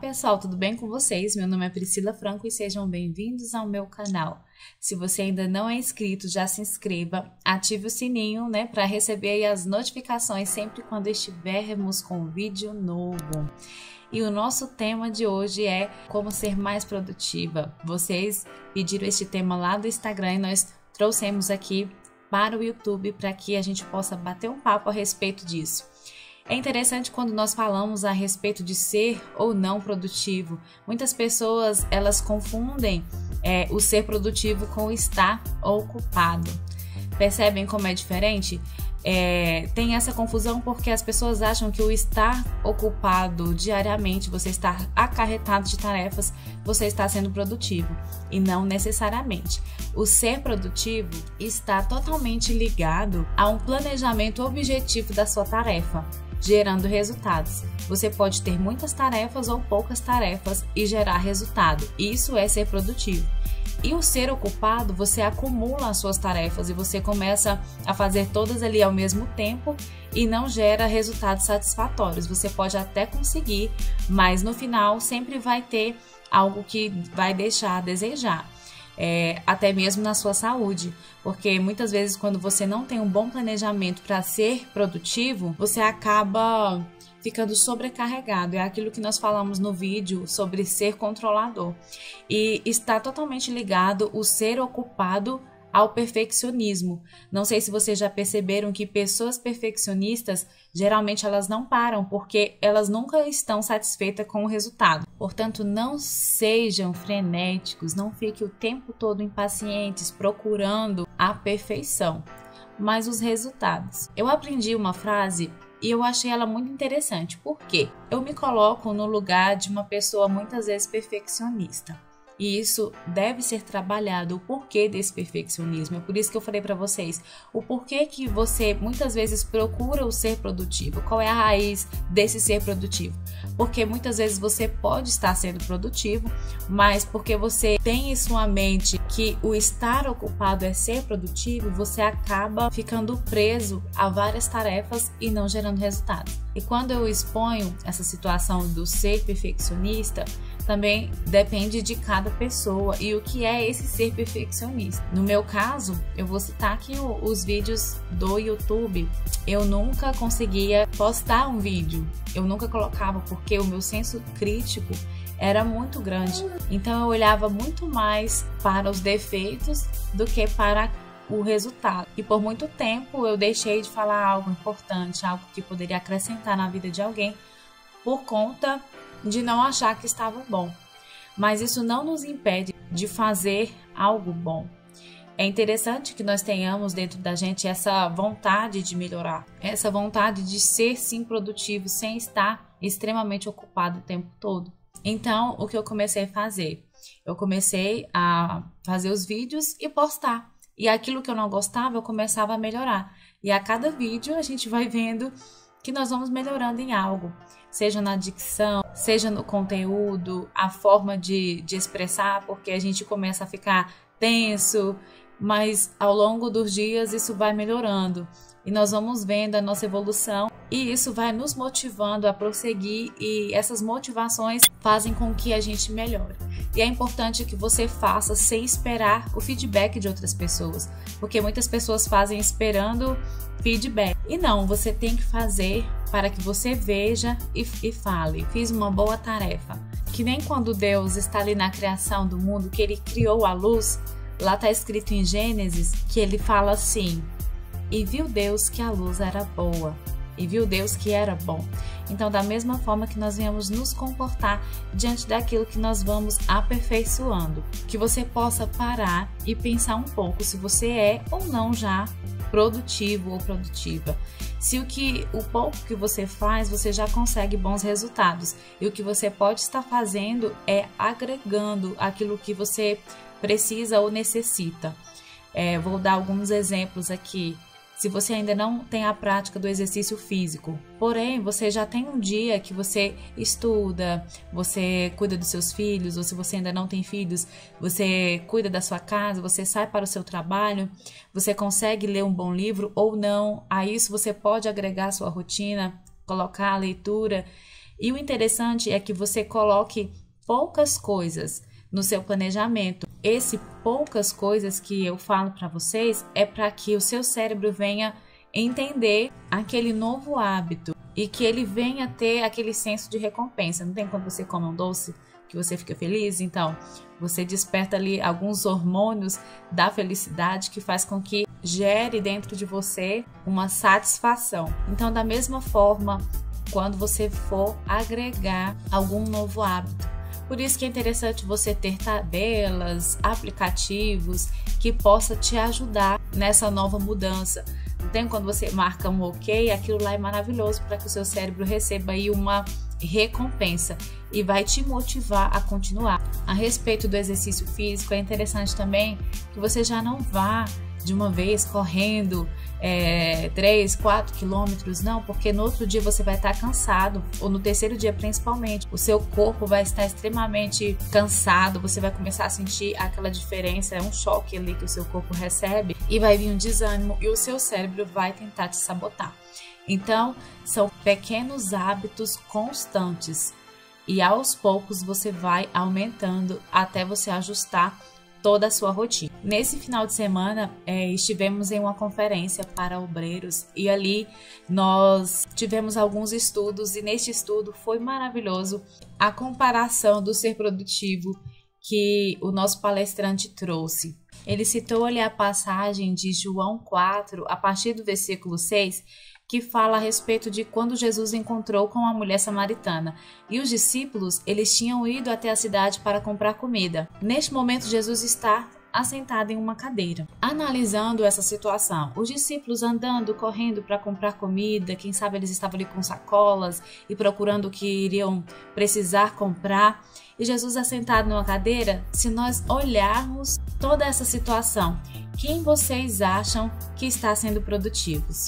pessoal, tudo bem com vocês? Meu nome é Priscila Franco e sejam bem-vindos ao meu canal. Se você ainda não é inscrito, já se inscreva, ative o sininho, para receber aí as notificações sempre quando estivermos com um vídeo novo. E o nosso tema de hoje é como ser mais produtiva. Vocês pediram este tema lá do Instagram e nós trouxemos aqui para o YouTube para que a gente possa bater um papo a respeito disso. É interessante quando nós falamos a respeito de ser ou não produtivo. Muitas pessoas elas confundem o ser produtivo com o estar ocupado. Percebem como é diferente? Tem essa confusão porque as pessoas acham que o estar ocupado diariamente, você estar acarretado de tarefas, você está sendo produtivo, e não necessariamente. O ser produtivo está totalmente ligado a um planejamento objetivo da sua tarefa, gerando resultados. Você pode ter muitas tarefas ou poucas tarefas e gerar resultado. Isso é ser produtivo. E o ser ocupado, você acumula as suas tarefas e você começa a fazer todas ali ao mesmo tempo e não gera resultados satisfatórios. Você pode até conseguir, mas no final sempre vai ter algo que vai deixar a desejar. Até mesmo na sua saúde, porque muitas vezes quando você não tem um bom planejamento para ser produtivo, você acaba ficando sobrecarregado. É aquilo que nós falamos no vídeo sobre ser controlador. E está totalmente ligado o ser ocupado ao perfeccionismo. Não sei se vocês já perceberam que pessoas perfeccionistas, geralmente elas não param, porque elas nunca estão satisfeitas com o resultado. Portanto, não sejam frenéticos, não fiquem o tempo todo impacientes, procurando a perfeição, mas os resultados. Eu aprendi uma frase e eu achei ela muito interessante, porque eu me coloco no lugar de uma pessoa muitas vezes perfeccionista. E isso deve ser trabalhado, o porquê desse perfeccionismo. É por isso que eu falei para vocês, o porquê que você muitas vezes procura o ser produtivo. Qual é a raiz desse ser produtivo? Porque muitas vezes você pode estar sendo produtivo, mas porque você tem em sua mente que o estar ocupado é ser produtivo, você acaba ficando preso a várias tarefas e não gerando resultados. E quando eu exponho essa situação do ser perfeccionista, também depende de cada pessoa e o que é esse ser perfeccionista. No meu caso, eu vou citar aqui os vídeos do YouTube. Eu nunca conseguia postar um vídeo, eu nunca colocava porque o meu senso crítico era muito grande. Então eu olhava muito mais para os defeitos do que para o resultado. E por muito tempo eu deixei de falar algo importante, algo que poderia acrescentar na vida de alguém por conta de não achar que estava bom. Mas isso não nos impede de fazer algo bom. É interessante que nós tenhamos dentro da gente essa vontade de melhorar, essa vontade de ser sim produtivo sem estar extremamente ocupado o tempo todo. Então, o que eu comecei a fazer? Eu comecei a fazer os vídeos e postar. E aquilo que eu não gostava, eu começava a melhorar. E a cada vídeo a gente vai vendo que nós vamos melhorando em algo, seja na dicção, seja no conteúdo, a forma de expressar, porque a gente começa a ficar tenso, mas ao longo dos dias isso vai melhorando e nós vamos vendo a nossa evolução e isso vai nos motivando a prosseguir e essas motivações fazem com que a gente melhore. E é importante que você faça sem esperar o feedback de outras pessoas, porque muitas pessoas fazem esperando feedback. E não, você tem que fazer para que você veja e fale, fiz uma boa tarefa. Que nem quando Deus está ali na criação do mundo, que Ele criou a luz, lá está escrito em Gênesis que Ele fala assim: e viu Deus que a luz era boa, e viu Deus que era bom. Então, da mesma forma que nós viemos nos comportar diante daquilo que nós vamos aperfeiçoando, que você possa parar e pensar um pouco se você é ou não já produtivo ou produtiva. Se o pouco que você faz, você já consegue bons resultados. E o que você pode estar fazendo é agregando aquilo que você precisa ou necessita. Vou dar alguns exemplos aqui. Se você ainda não tem a prática do exercício físico, porém você já tem um dia que você estuda, você cuida dos seus filhos, ou se você ainda não tem filhos, você cuida da sua casa, você sai para o seu trabalho, você consegue ler um bom livro ou não, a isso você pode agregar a sua rotina, colocar a leitura E o interessante é que você coloque poucas coisas no seu planejamento. Esse poucas coisas que eu falo para vocês é para que o seu cérebro venha entender aquele novo hábito e que ele venha ter aquele senso de recompensa. Não tem quando você come um doce que você fica feliz? Então, você desperta ali alguns hormônios da felicidade que faz com que gere dentro de você uma satisfação. Então, da mesma forma, quando você for agregar algum novo hábito, por isso que é interessante você ter tabelas, aplicativos que possa te ajudar nessa nova mudança. Então, quando você marca um ok, aquilo lá é maravilhoso para que o seu cérebro receba aí uma recompensa e vai te motivar a continuar. A respeito do exercício físico, é interessante também que você já não vá de uma vez correndo 3, 4 quilômetros, não, porque no outro dia você vai estar cansado, ou no terceiro dia principalmente, o seu corpo vai estar extremamente cansado, você vai começar a sentir aquela diferença, é um choque ali que o seu corpo recebe e vai vir um desânimo e o seu cérebro vai tentar te sabotar. Então, são pequenos hábitos constantes e aos poucos você vai aumentando até você ajustar toda a sua rotina. Nesse final de semana, estivemos em uma conferência para obreiros e ali nós tivemos alguns estudos e neste estudo foi maravilhoso a comparação do ser produtivo que o nosso palestrante trouxe. Ele citou ali a passagem de João 4, a partir do versículo 6, que fala a respeito de quando Jesus encontrou com a mulher samaritana. E os discípulos, eles tinham ido até a cidade para comprar comida. Neste momento, Jesus está assentado em uma cadeira, analisando essa situação. Os discípulos andando, correndo para comprar comida, quem sabe eles estavam ali com sacolas e procurando o que iriam precisar comprar. E Jesus assentado numa cadeira, se nós olharmos toda essa situação, quem vocês acham que está sendo produtivos?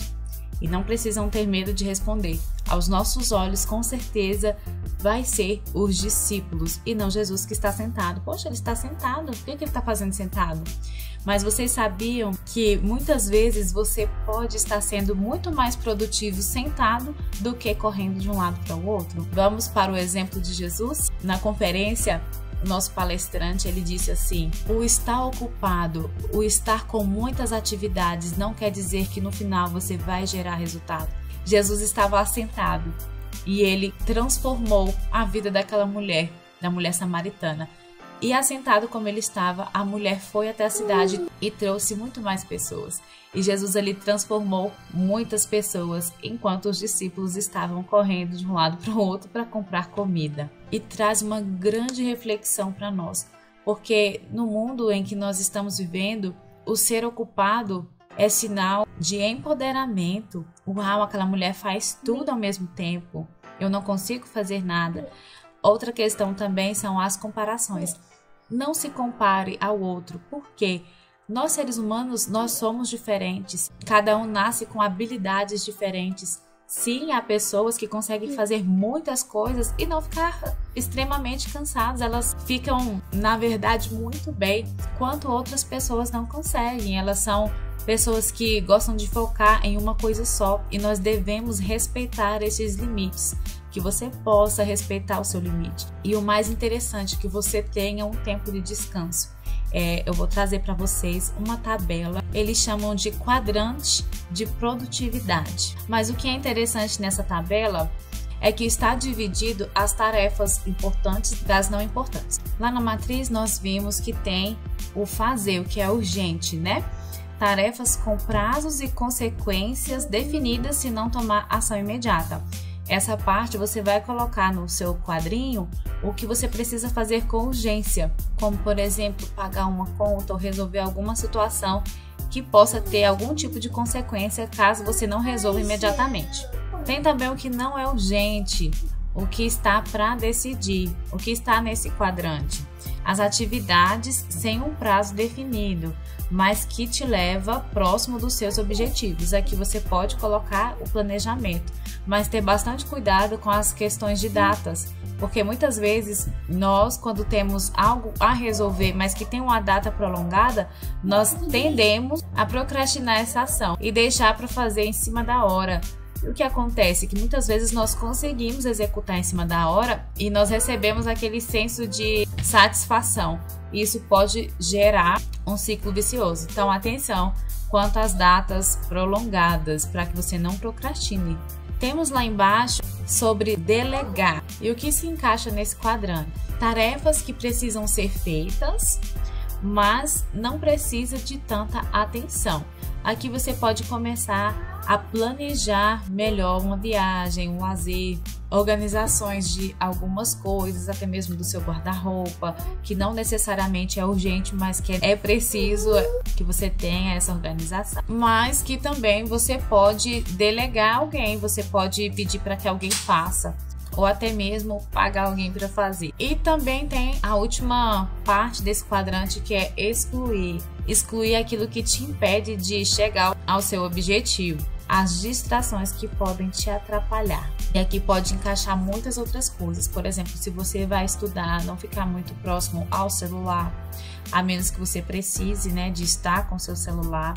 E não precisam ter medo de responder. Aos nossos olhos, com certeza, vai ser os discípulos e não Jesus que está sentado. Poxa, ele está sentado? O que ele está fazendo sentado? Mas vocês sabiam que muitas vezes você pode estar sendo muito mais produtivo sentado do que correndo de um lado para o outro? Vamos para o exemplo de Jesus? Na conferência, o nosso palestrante, ele disse assim: o estar ocupado, o estar com muitas atividades não quer dizer que no final você vai gerar resultado. Jesus estava assentado e ele transformou a vida daquela mulher, da mulher samaritana. E assentado como ele estava, a mulher foi até a cidade e trouxe muito mais pessoas. E Jesus ali transformou muitas pessoas, enquanto os discípulos estavam correndo de um lado para o outro para comprar comida. E traz uma grande reflexão para nós, porque no mundo em que nós estamos vivendo, o ser ocupado é sinal de empoderamento. Uau, aquela mulher faz tudo ao mesmo tempo, eu não consigo fazer nada. Outra questão também são as comparações. Não se compare ao outro, porque nós seres humanos, nós somos diferentes. Cada um nasce com habilidades diferentes. Sim, há pessoas que conseguem fazer muitas coisas e não ficar extremamente cansadas. Elas ficam, na verdade, muito bem, enquanto outras pessoas não conseguem. Elas são pessoas que gostam de focar em uma coisa só e nós devemos respeitar esses limites. Que você possa respeitar o seu limite. E o mais interessante, que você tenha um tempo de descanso. Eu vou trazer para vocês uma tabela, eles chamam de quadrante de produtividade. Mas o que é interessante nessa tabela é que está dividido as tarefas importantes das não importantes. Lá na matriz nós vimos que tem o fazer, o que é urgente, né? Tarefas com prazos e consequências definidas se não tomar ação imediata. Essa parte você vai colocar no seu quadrinho o que você precisa fazer com urgência, como por exemplo, pagar uma conta ou resolver alguma situação que possa ter algum tipo de consequência caso você não resolva imediatamente. Tem também o que não é urgente, o que está para decidir, o que está nesse quadrante. As atividades sem um prazo definido, mas que te leva próximo dos seus objetivos. Aqui você pode colocar o planejamento, mas ter bastante cuidado com as questões de datas, porque muitas vezes nós, quando temos algo a resolver, mas que tem uma data prolongada, nós tendemos a procrastinar essa ação e deixar para fazer em cima da hora, E o que acontece? Que muitas vezes nós conseguimos executar em cima da hora e nós recebemos aquele senso de satisfação. E isso pode gerar um ciclo vicioso. Então, atenção quanto às datas prolongadas, para que você não procrastine. Temos lá embaixo sobre delegar. E o que se encaixa nesse quadrante? Tarefas que precisam ser feitas, mas não precisa de tanta atenção. Aqui você pode começar a planejar melhor uma viagem, um lazer, organizações de algumas coisas, até mesmo do seu guarda-roupa, que não necessariamente é urgente, mas que é preciso que você tenha essa organização. Mas que também você pode delegar alguém, você pode pedir para que alguém faça, ou até mesmo pagar alguém para fazer. E também tem a última parte desse quadrante, que é excluir. Excluir aquilo que te impede de chegar ao seu objetivo, as distrações que podem te atrapalhar. E aqui pode encaixar muitas outras coisas. Por exemplo, se você vai estudar, não ficar muito próximo ao celular, a menos que você precise, né, de estar com seu celular,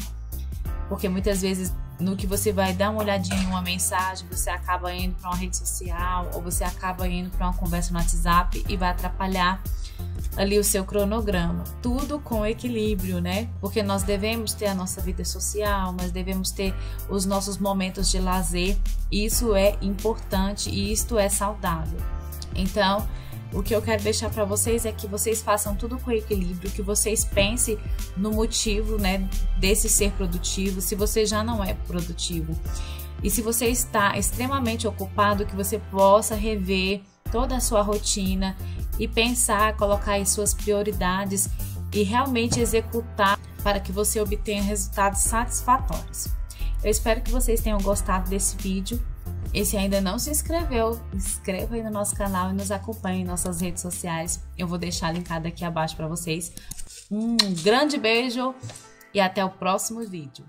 porque muitas vezes no que você vai dar uma olhadinha em uma mensagem, você acaba indo para uma rede social ou você acaba indo para uma conversa no WhatsApp e vai atrapalhar ali o seu cronograma. Tudo com equilíbrio, né? Porque nós devemos ter a nossa vida social, nós devemos ter os nossos momentos de lazer. Isso é importante e isto é saudável. Então, o que eu quero deixar para vocês é que vocês façam tudo com equilíbrio, que vocês pensem no motivo, né, desse ser produtivo, se você já não é produtivo. E se você está extremamente ocupado, que você possa rever toda a sua rotina e pensar, colocar aí suas prioridades e realmente executar para que você obtenha resultados satisfatórios. Eu espero que vocês tenham gostado desse vídeo. E se ainda não se inscreveu, inscreva aí no nosso canal e nos acompanhe em nossas redes sociais. Eu vou deixar linkado aqui abaixo para vocês. Um grande beijo e até o próximo vídeo.